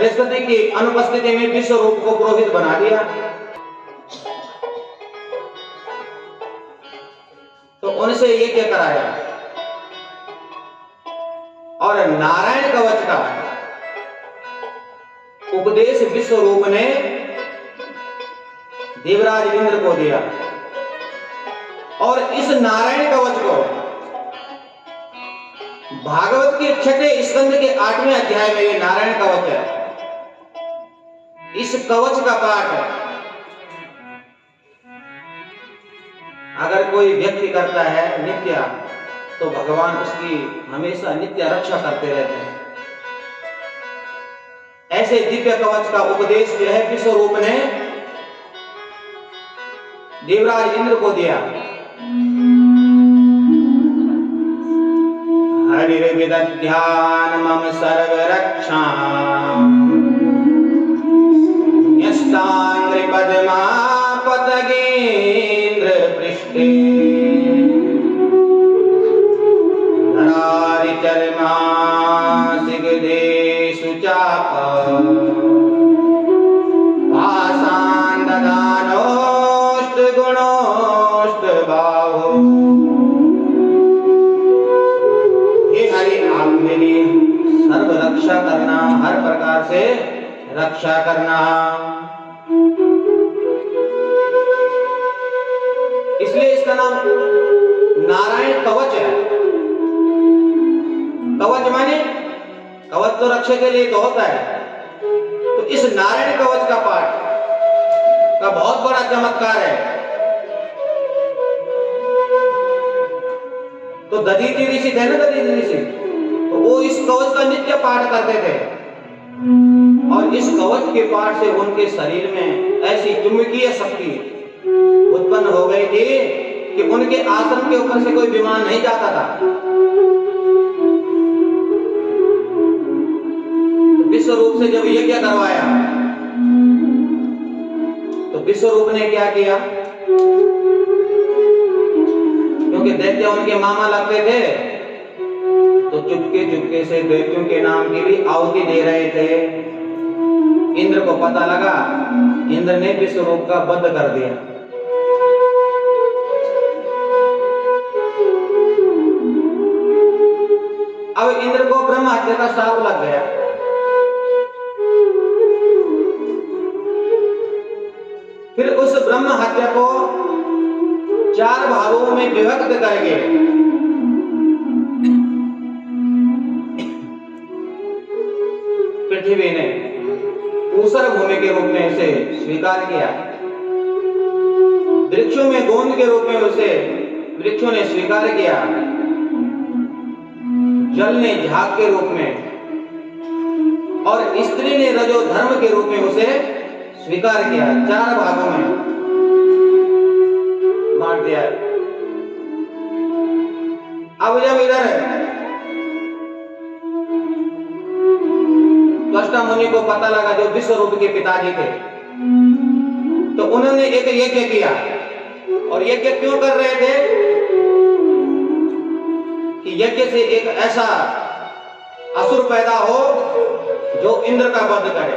बृहस्पति की अनुपस्थिति में विश्व रूप को पुरोहित बना दिया। तो उनसे यज्ञ कराया और नारायण कवच का उपदेश विश्व रूप ने देवराज इंद्र को दिया। और इस नारायण कवच को भागवत के छठे स्कंद के 8वें अध्याय में ये नारायण कवच है। इस कवच का पाठ अगर कोई व्यक्ति करता है नित्य, तो भगवान उसकी हमेशा नित्य रक्षा करते रहते हैं। ऐसे दिव्य कवच का उपदेश जो है विश्व रूप ने देवराज इंद्र को दिया। हरिर्विदध्यान मम सर्वरक्षां न्यस्तांग्रिपद्मापतगेन्द्र पृष्ठे धरारिचर्मासिगदेषु चाप पाषाण ददानोऽष्टगुणोऽष्टबाहो। हे हरि, आप मेरी सर्व रक्षा करना, हर प्रकार से रक्षा करना। इसलिए इसका नाम नारायण कवच है। कवच माने कवच तो रक्षा के लिए तो होता है। तो इस नारायण कवच का पाठ का बहुत बड़ा चमत्कार है। तो दधीचि ऋषि थे ना, दधीचि ऋषि, तो वो इस कवच का नित्य पाठ करते थे। और इस कवच के पाठ से उनके शरीर में ऐसी चुंबकीय शक्ति उत्पन्न हो गई थी कि उनके आश्रम के ऊपर से कोई विमान नहीं जाता था। तो विश्व रूप से जब यज्ञ करवाया तो विश्व रूप ने क्या किया, क्योंकि दैत्य उनके मामा लगते थे, तो चुपके चुपके से दैत्यों के नाम की भी आहुति दे रहे थे। इंद्र को पता लगा, इंद्र ने विश्व रूप का वध कर दिया। अब इंद्र को ब्रह्म हत्या का शाप लग गया। फिर उस ब्रह्म हत्या को 4 भागों में विभक्त करके पृथ्वी ने ऊसर भूमि के रूप में उसे स्वीकार किया। वृक्षों में गोंद के रूप में उसे वृक्षों ने स्वीकार किया। जल ने झाग के रूप में, और स्त्री ने रजो धर्म के रूप में उसे स्वीकार किया। 4 भागों में बांट दिया। अब जब इधर त्वष्टा मुनि को पता लगा, जो विश्व रूप के पिताजी थे, तो उन्होंने एक यज्ञ किया। और यज्ञ क्यों कर रहे थे कि यज्ञ से एक ऐसा असुर पैदा हो जो इंद्र का वध करे।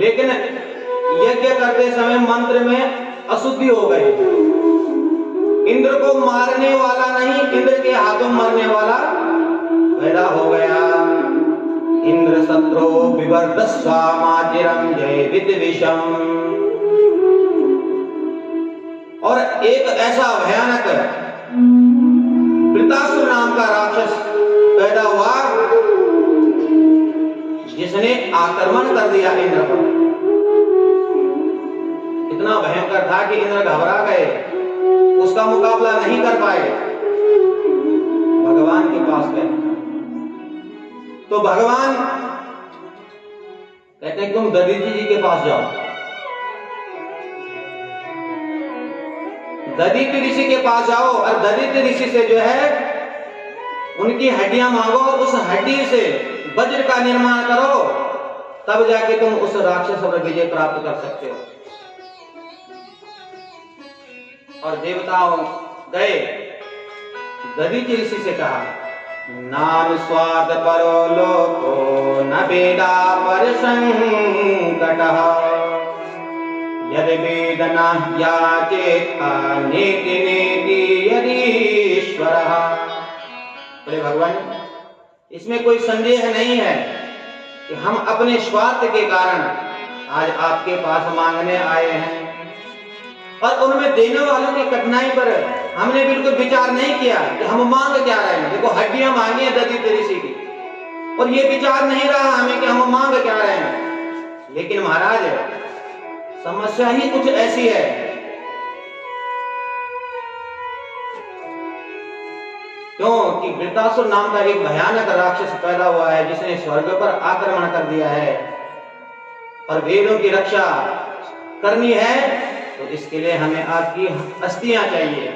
लेकिन यज्ञ करते समय मंत्र में अशुद्धि हो गई। इंद्र को मारने वाला नहीं, इंद्र के हाथों मरने वाला पैदा हो गया। इंद्र शत्रो विवर्धस्वामाजिरं जय विद्विषम। और एक ऐसा भयानक वृतासुर नाम का राक्षस पैदा हुआ, जिसने आक्रमण कर दिया इंद्र पर। इतना भयंकर था कि इंद्र घबरा गए, उसका मुकाबला नहीं कर पाए, भगवान के पास गए। तो भगवान कहते हैं तुम दधीचि जी के पास जाओ। दधीचि ऋषि के पास जाओ और दधीचि ऋषि से जो है उनकी हड्डियां मांगो, और उस हड्डी से वज्र का निर्माण करो, तब जाके तुम उस राक्षस पर विजय प्राप्त कर सकते हो। और देवताओं गए, दधीचि ऋषि से कहा, नाम स्वाद परो लोको वेदा पर संकटः यदि वेदना याचेत नेति नेति यदीश्वरः। बोले भगवान, इसमें कोई संदेह नहीं है कि हम अपने स्वार्थ के कारण आज आपके पास मांगने आए हैं, और उनमें देने वालों की कठिनाई पर हमने बिल्कुल विचार नहीं किया कि हम मांग क्या रहे हैं। देखो, हड्डियां मांगी हैं ददीचि ऋषि की, और ये विचार नहीं रहा हमें कि हम मांग क्या रहे हैं। लेकिन महाराज, समस्या ही कुछ ऐसी है, क्योंकि वृत्तासुर नाम का एक भयानक राक्षस पैदा हुआ है जिसने स्वर्ग पर आक्रमण कर दिया है, और वेदों की रक्षा करनी है तो इसके लिए हमें आपकी अस्थियां चाहिए।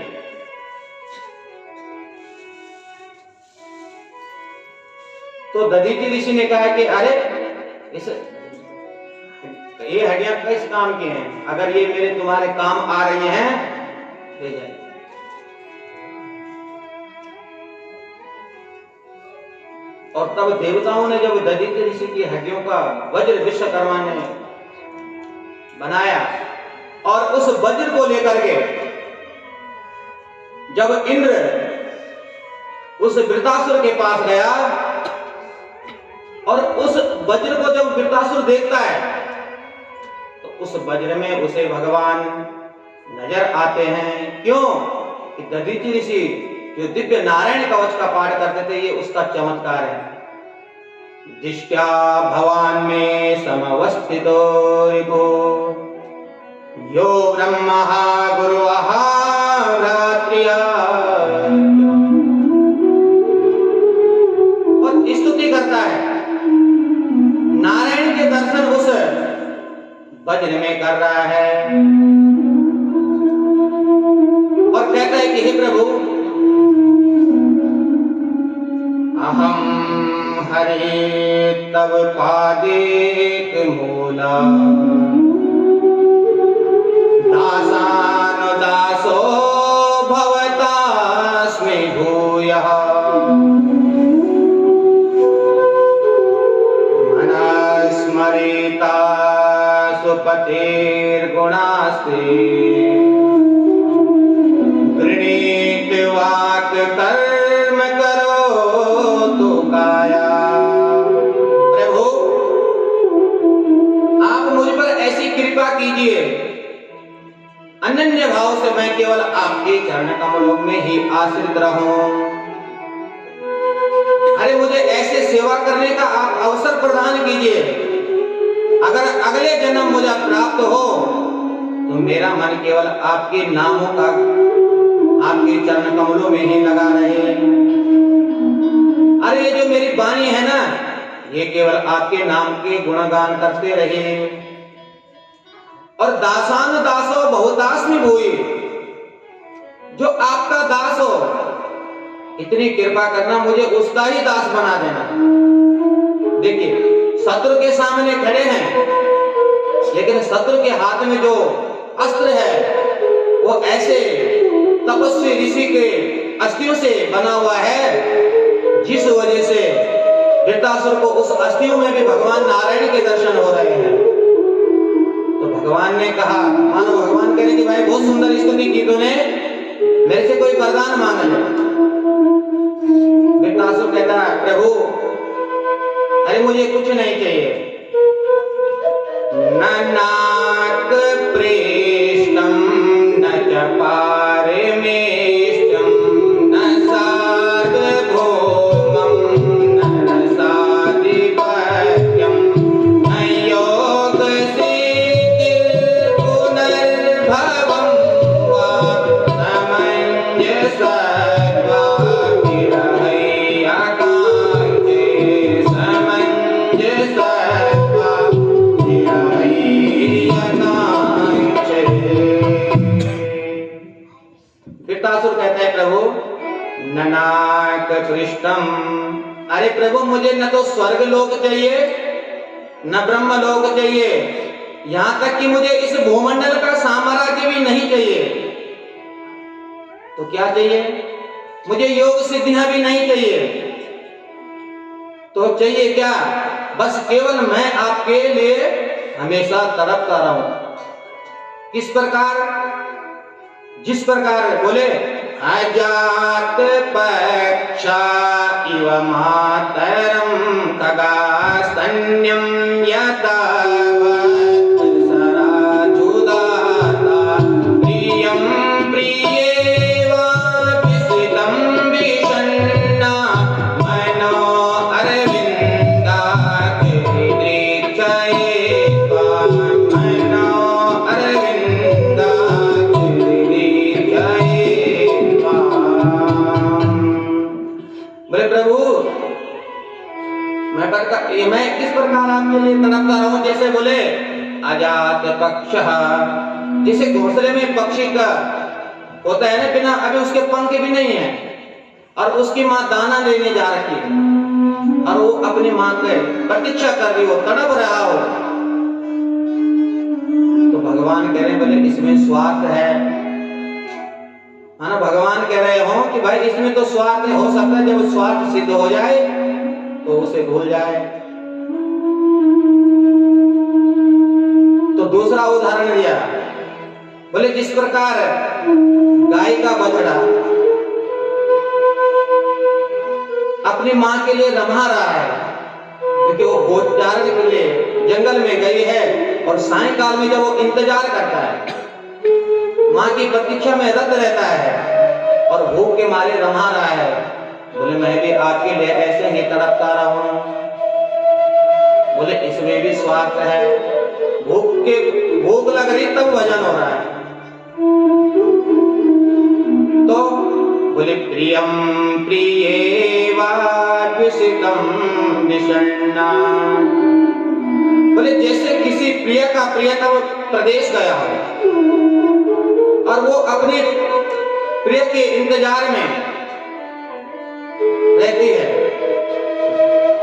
तो दधीचि ऋषि ने कहा कि अरे ये हड्डियां किस काम की हैं? अगर ये मेरे तुम्हारे काम आ रही हैं, ले जाइए। और तब देवताओं ने जब दधीचि ऋषि की हड्डियों का वज्र विश्वकर्मा ने बनाया, और उस वज्र को लेकर के जब इंद्र उस वृत्तासुर के पास गया, और उस वज्र को जब वृत्तासुर देखता है तो उस वज्र में उसे भगवान नजर आते हैं। क्यों? कि दधीचि ऋषि जो दिव्य नारायण कवच का पाठ करते थे, ये उसका चमत्कार है। दिष्ट्या भवान में समवस्थितो रिपो यो ब्रह्मा गुरुः भ्रात्रिया। और स्तुति करता है, नारायण के दर्शन उस वज्र में कर रहा है, और कहता है कि हे प्रभु, अहम हरे तव पादेक मूला दासानुदासो भवतास्मि भूयः मनस्मरेता सुपतेर्गुणास्ते गृणीत वाक् कर्म करोतु काया। प्रभु, आप मुझ पर ऐसी कृपा कीजिए, अनन्य भाव से मैं केवल आपके चरण कमलों में ही आश्रित रहूं। अरे मुझे ऐसे सेवा करने का आप अवसर प्रदान कीजिए, अगर अगले जन्म मुझे प्राप्त हो तो मेरा मन केवल आपके नामों का, आपके चरण कमलों में ही लगा रहे। अरे ये जो मेरी वाणी है ना, ये केवल आपके नाम के गुणगान करते रहे। और दासान दासो बहुतास्मि भूय, जो आपका दास हो, इतनी कृपा करना, मुझे उसका ही दास बना देना। देखिए, शत्रु के सामने खड़े हैं, लेकिन शत्रु के हाथ में जो अस्त्र है वो ऐसे तपस्वी ऋषि के अस्थियों से बना हुआ है, जिस वजह से वृत्तासुर को उस अस्थियों में भी भगवान नारायण के दर्शन हो रहे हैं। तो भगवान ने कहा, मानो भगवान कह रहे कि भाई बहुत सुंदर स्तुति की तूने, मेरे से कोई वरदान मांग ले। वृत्तासुर कहता है, प्रभु अरे मुझे कुछ नहीं चाहिए, न नाक प्रेष्टम न च पारमेष्टम न सार्वभौमम न रसाधिपत्यम न योग सिद्धिर् पुनर्भवं वा समञ्जसः ननाक पृष्ठम। अरे प्रभु, मुझे न तो स्वर्ग लोक चाहिए न ब्रह्म लोक चाहिए, यहां तक कि मुझे इस भूमंडल का साम्राज्य भी नहीं चाहिए। तो क्या चाहिए? मुझे योग सिद्धियां भी नहीं चाहिए। तो चाहिए क्या? बस केवल मैं आपके लिए हमेशा तड़पता रहूं। किस प्रकार? जिस प्रकार बोले अजात पक्षा इव मातरम खगास्तन्यम यतावत् सराजुदाता प्रियं प्रियेव विस्मितं विषण्णा मनो अरविन्दाक्षिद्रीक्षये मनो अरविन्दाक्षिद्रीक्षये। बोले प्रभु मैं किस प्रकार आपके लिए तड़पता रहूं? जैसे बोले अजात पक्षः, जैसे घोंसले में पक्षी का होता है ना, बिना अभी उसके पंख भी नहीं है और उसकी माँ दाना लेने जा रही है और वो अपनी माँ के प्रतीक्षा कर रही हो, तड़प रहा हो, तो भगवान कह रहे हैं बोले इसमें स्वार्थ है ना। भगवान कह रहे हो कि भाई इसमें तो स्वार्थ हो सकता है, जब स्वार्थ सिद्ध हो जाए तो उसे भूल जाए। तो दूसरा उदाहरण दिया, बोले जिस प्रकार गाय का बछड़ा अपनी मां के लिए रमा रहा है, क्योंकि वो भोज चारने के लिए जंगल में गई है और सायंकाल में जब वो इंतजार करता है, मां की प्रतीक्षा में रत रहता है और भूख के मारे रमा रहा है, बोले मैं भी आपके लिए ऐसे ही तड़पता रहूं। बोले इसमें भी स्वार्थ है, भूख लग रही तब भजन हो रहा है। तो बोले प्रियं प्रियेवाद्विषितं विषण्णा, बोले जैसे किसी प्रिय का प्रियतम प्रदेश गया हो और वो अपने प्रिय के इंतजार में रहती है,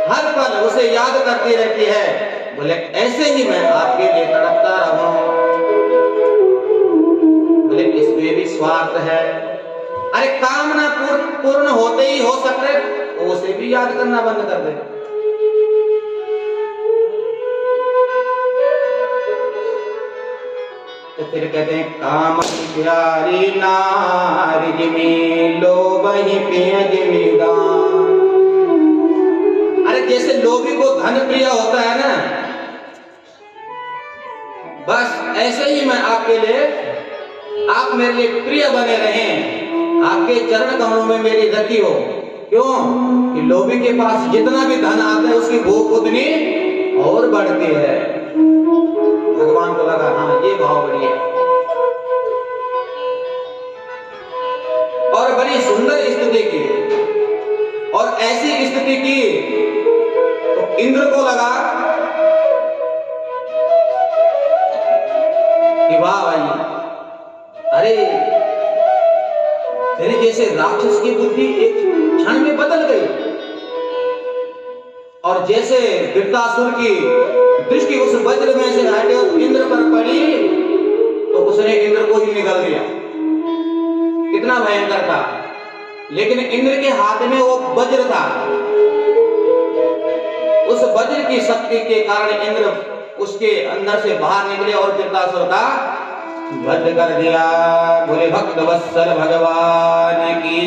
हर पल उसे याद करती रहती है, बोले ऐसे ही मैं आपके लिए तड़पता रहूं। बोले इसमें भी स्वार्थ है। अरे कामना पूर्ण होते ही हो सकते, उसे भी याद करना बंद कर दे। तो फिर कहते हैं काम प्यारी नारी जिमी लोभ ही पिया जिमी गान। अरे जैसे लोभी को धन प्रिय होता है ना, बस ऐसे ही मैं आपके लिए, आप मेरे लिए प्रिय बने रहें, आपके चरण कमलों में मेरी रति हो। क्यों? कि लोभी के पास जितना भी धन आता है उसकी भूख उतनी और बढ़ती है। भगवान को लगा हाँ ये भाव बढ़िया और बड़ी सुंदर स्थिति की, और ऐसी स्थिति की तो इंद्र को लगा कि वाह भाई, अरे तेरे जैसे राक्षस की बुद्धि एक क्षण में बदल गई, और जैसे वृत्तासुर की दृष्टि उस वज्र में से हटे और इंद्र पर पड़ी तो उसने इंद्र को ही निगल दिया। कितना भयंकर था, लेकिन इंद्र के हाथ में वो वज्र था, उस वज्र की शक्ति के कारण इंद्र उसके अंदर से बाहर निकले और वृत्तासुर का वध कर दिया। बोले भक्त वत्सल भगवान की